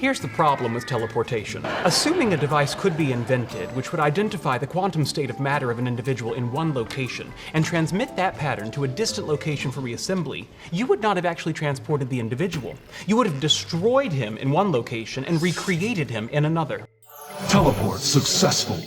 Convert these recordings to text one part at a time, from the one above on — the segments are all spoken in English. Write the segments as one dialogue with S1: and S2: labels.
S1: Here's the problem with teleportation. Assuming a device could be invented which would identify the quantum state of matter of an individual in one location and transmit that pattern to a distant location for reassembly, you would not have actually transported the individual. You would have destroyed him in one location and recreated him in another.
S2: Teleport successful.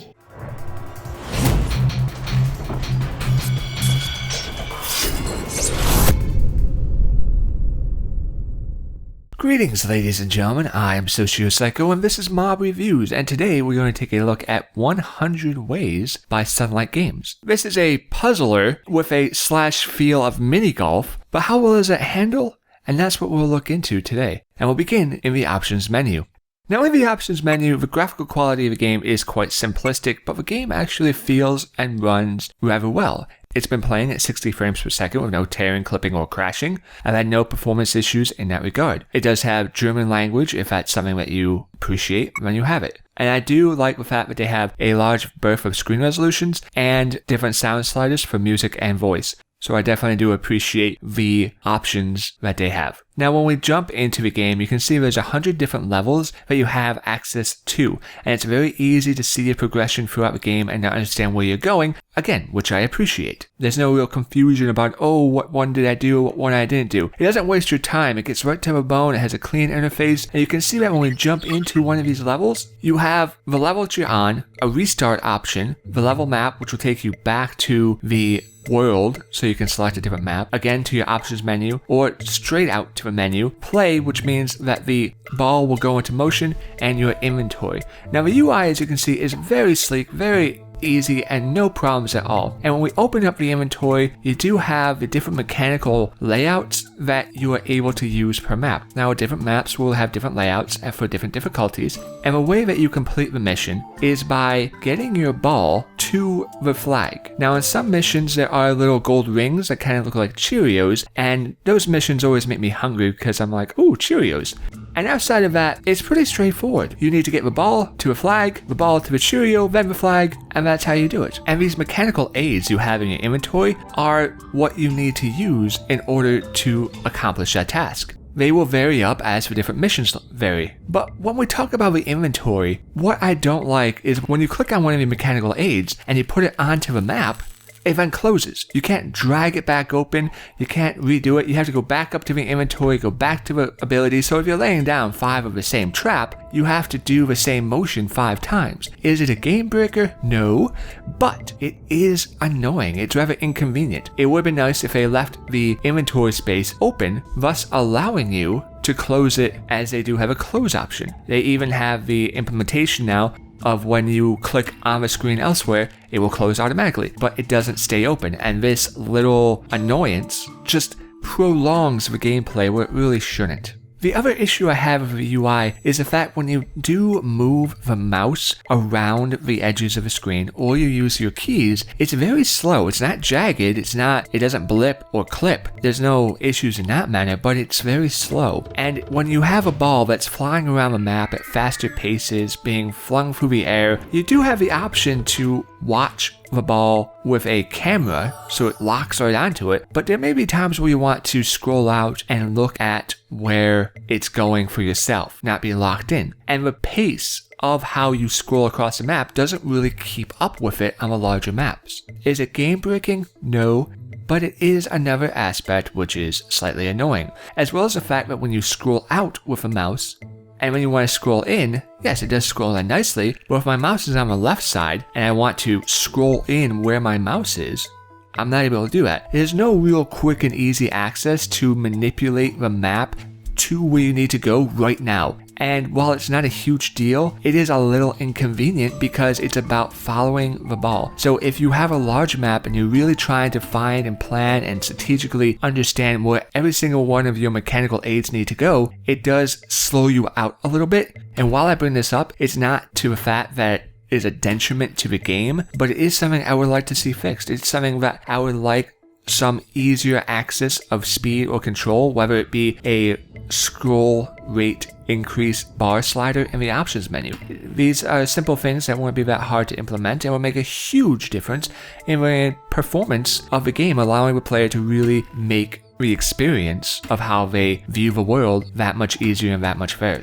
S3: Greetings, ladies and gentlemen, I am SocioPsycho and this is Mob Reviews, and today we're going to take a look at 100 Ways by Sunlight Games. This is a puzzler with a slash feel of mini-golf, but how well does it handle? And that's what we'll look into today. And we'll begin in the options menu. Now in the options menu, the graphical quality of the game is quite simplistic, but the game actually feels and runs rather well. It's been playing at 60 frames per second with no tearing, clipping, or crashing. I've had no performance issues in that regard. It does have German language if that's something that you appreciate when you have it. And I do like the fact that they have a large berth of screen resolutions and different sound sliders for music and voice. So I definitely do appreciate the options that they have. Now when we jump into the game, you can see there's 100 different levels that you have access to. And it's very easy to see your progression throughout the game and understand where you're going, again, which I appreciate. There's no real confusion about, oh, what one did I do, what one I didn't do. It doesn't waste your time, it gets right to the bone, it has a clean interface, and you can see that when we jump into one of these levels, you have the level that you're on, a restart option, the level map, which will take you back to the world, so you can select a different map, again to your options menu, or straight out to the menu, play, which means that the ball will go into motion, and your inventory. Now the UI, as you can see, is very sleek, very easy, and no problems at all. And when we open up the inventory, you do have the different mechanical layouts that you are able to use per map. Now different maps will have different layouts for different difficulties, and the way that you complete the mission is by getting your ball to the flag. Now in some missions there are little gold rings that kind of look like Cheerios, and those missions always make me hungry because I'm like, ooh, Cheerios. And outside of that, it's pretty straightforward. You need to get the ball to a flag, the ball to the Cheerio, then the flag, and that's how you do it. And these mechanical aids you have in your inventory are what you need to use in order to accomplish that task. They will vary up as the different missions vary. But when we talk about the inventory, what I don't like is when you click on one of the mechanical aids and you put it onto the map, it then closes. You can't drag it back open, you can't redo it, you have to go back up to the inventory, go back to the ability. So if you're laying down 5 of the same trap, you have to do the same motion 5 times. Is it a game breaker? No, but it is annoying. It's rather inconvenient. It would have been nice if they left the inventory space open, thus allowing you to close it as they do have a close option. They even have the implementation now of when you click on the screen elsewhere, it will close automatically, but it doesn't stay open, and this little annoyance just prolongs the gameplay where it really shouldn't. The other issue I have with the UI is the fact when you do move the mouse around the edges of the screen or you use your keys, it's very slow. It's not jagged, it doesn't blip or clip. There's no issues in that manner, but it's very slow. And when you have a ball that's flying around the map at faster paces, being flung through the air, you do have the option to watch the ball with a camera so it locks right onto it, but there may be times where you want to scroll out and look at where it's going for yourself, not be locked in. And the pace of how you scroll across the map doesn't really keep up with it on the larger maps. Is it game breaking? No. But it is another aspect which is slightly annoying, as well as the fact that when you scroll out with a mouse, and when you want to scroll in, yes, it does scroll in nicely, but if my mouse is on the left side and I want to scroll in where my mouse is, I'm not able to do that. There's no real quick and easy access to manipulate the map to where you need to go right now. And while it's not a huge deal, it is a little inconvenient because it's about following the ball. So if you have a large map and you're really trying to find and plan and strategically understand where every single one of your mechanical aids need to go, it does slow you out a little bit. And while I bring this up, it's not to the fact that it is a detriment to the game, but it is something I would like to see fixed. It's something that I would like some easier access of speed or control, whether it be a scroll rate increase bar slider in the options menu. These are simple things that won't be that hard to implement and will make a huge difference in the performance of the game, allowing the player to really make the experience of how they view the world that much easier and that much fairer.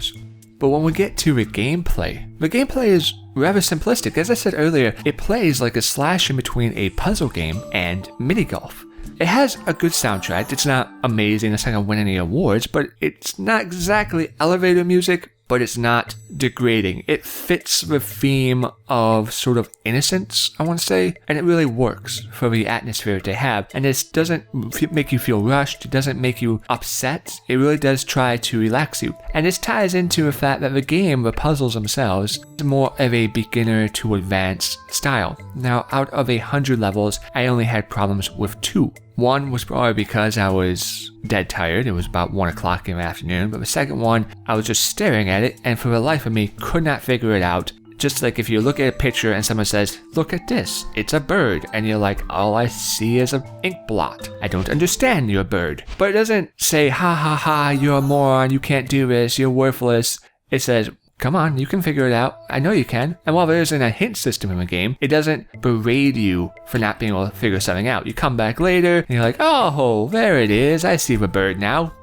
S3: But when we get to the gameplay is rather simplistic. As I said earlier, it plays like a slash in between a puzzle game and mini golf. It has a good soundtrack. It's not amazing, it's not going to win any awards, but it's not exactly elevator music, but it's not degrading. It fits the theme of sort of innocence, I want to say, and it really works for the atmosphere they have. And this doesn't make you feel rushed, it doesn't make you upset, it really does try to relax you. And this ties into the fact that the game, the puzzles themselves, is more of a beginner to advanced style. Now, out of 100 levels, I only had problems with 2. One was probably because I was dead tired. It was about 1 o'clock in the afternoon. But the second one, I was just staring at it and for the life of me could not figure it out. Just like if you look at a picture and someone says, look at this, it's a bird. And you're like, all I see is an ink blot. I don't understand your bird. But it doesn't say, ha ha ha, you're a moron, you can't do this, you're worthless. It says, come on, you can figure it out. I know you can. And while there isn't a hint system in the game, it doesn't berate you for not being able to figure something out. You come back later and you're like, oh, there it is. I see the bird now.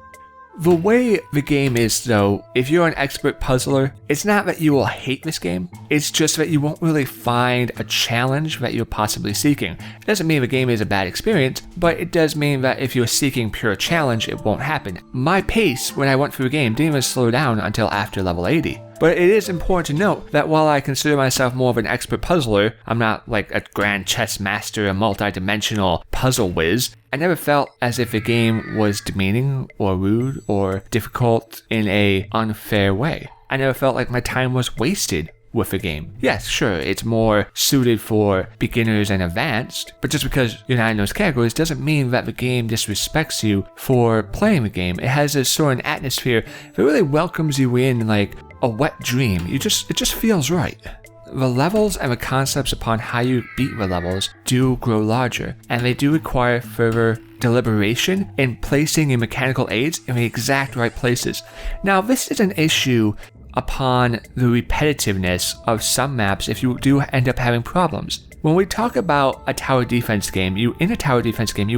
S3: The way the game is, though, if you're an expert puzzler, it's not that you will hate this game. It's just that you won't really find a challenge that you're possibly seeking. It doesn't mean the game is a bad experience, but it does mean that if you're seeking pure challenge, it won't happen. My pace when I went through the game didn't even slow down until after level 80. But it is important to note that while I consider myself more of an expert puzzler, I'm not like a grand chess master, a multi-dimensional puzzle whiz. I never felt as if the game was demeaning or rude or difficult in an unfair way. I never felt like my time was wasted with the game. Yes, sure, it's more suited for beginners and advanced, but just because you're not in those categories doesn't mean that the game disrespects you for playing the game. It has this sort of atmosphere that really welcomes you in like a wet dream. It just feels right. The levels and the concepts upon how you beat the levels do grow larger, and they do require further deliberation in placing your mechanical aids in the exact right places. Now, this is an issue upon the repetitiveness of some maps if you do end up having problems. When we talk about a tower defense game, you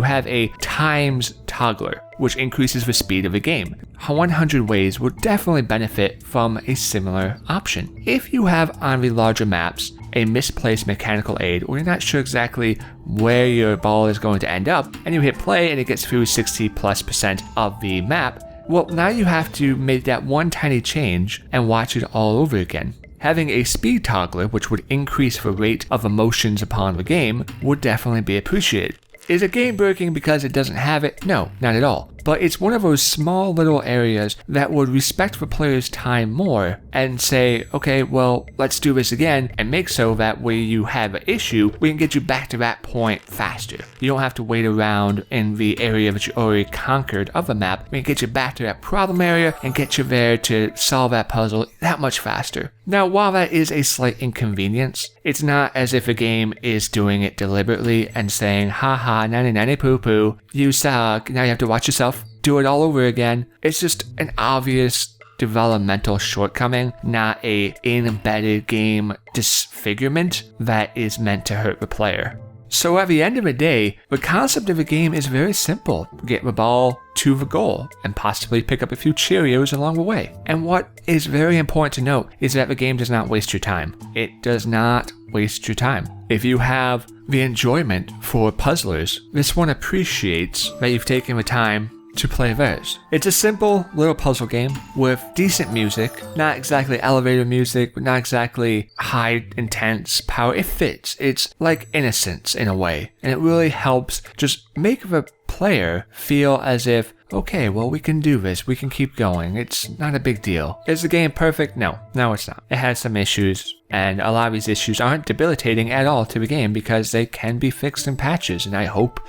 S3: have a times toggler, which increases the speed of the game. 100 Ways would definitely benefit from a similar option. If you have on the larger maps a misplaced mechanical aid, or you're not sure exactly where your ball is going to end up, and you hit play and it gets through 60+% of the map, well, now you have to make that one tiny change and watch it all over again. Having a speed toggler, which would increase the rate of emotions upon the game, would definitely be appreciated. Is it game breaking because it doesn't have it? No, not at all. But it's one of those small little areas that would respect the player's time more and say, okay, well, let's do this again, and make so that where you have an issue, we can get you back to that point faster. You don't have to wait around in the area that you already conquered of the map. We can get you back to that problem area and get you there to solve that puzzle that much faster. Now, while that is a slight inconvenience, it's not as if a game is doing it deliberately and saying, haha, nanny poo poo, you suck, now you have to watch yourself do it all over again. It's just an obvious developmental shortcoming, not a embedded game disfigurement that is meant to hurt the player. So at the end of the day, the concept of the game is very simple. Get the ball to the goal and possibly pick up a few Cheerios along the way. And what is very important to note is that the game does not waste your time. It does not waste your time. If you have the enjoyment for puzzlers, this one appreciates that you've taken the time to play theirs. It's a simple little puzzle game with decent music, not exactly elevator music, but not exactly high intense power. It fits. It's like innocence in a way, and it really helps just make the player feel as if, okay, well, we can do this, we can keep going, it's not a big deal. Is the game perfect? No, it's not. It has some issues, and a lot of these issues aren't debilitating at all to the game because they can be fixed in patches, and I hope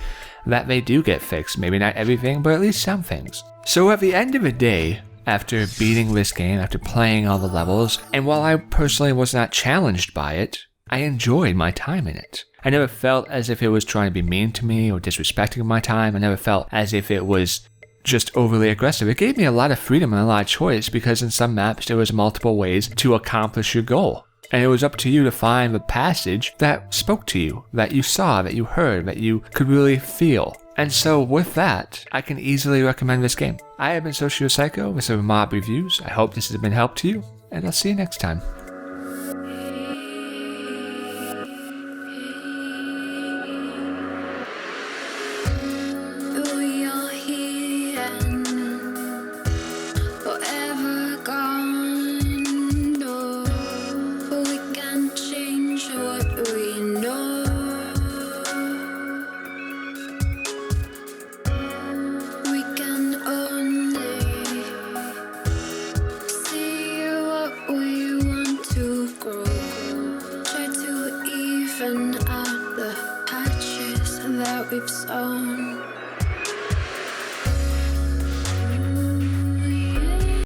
S3: that they do get fixed. Maybe not everything, but at least some things. So at the end of the day, after beating this game, after playing all the levels, and while I personally was not challenged by it, I enjoyed my time in it. I never felt as if it was trying to be mean to me or disrespecting my time. I never felt as if it was just overly aggressive. It gave me a lot of freedom and a lot of choice because in some maps there was multiple ways to accomplish your goal. And it was up to you to find the passage that spoke to you, that you saw, that you heard, that you could really feel. And so with that, I can easily recommend this game. I have been SocioPsycho with some mob reviews. I hope this has been help to you. and I'll see you next time.
S4: We are here and forever gone. No, but we can't change what we know. We can only see what we want to grow. Try to even out the patches that we've sown.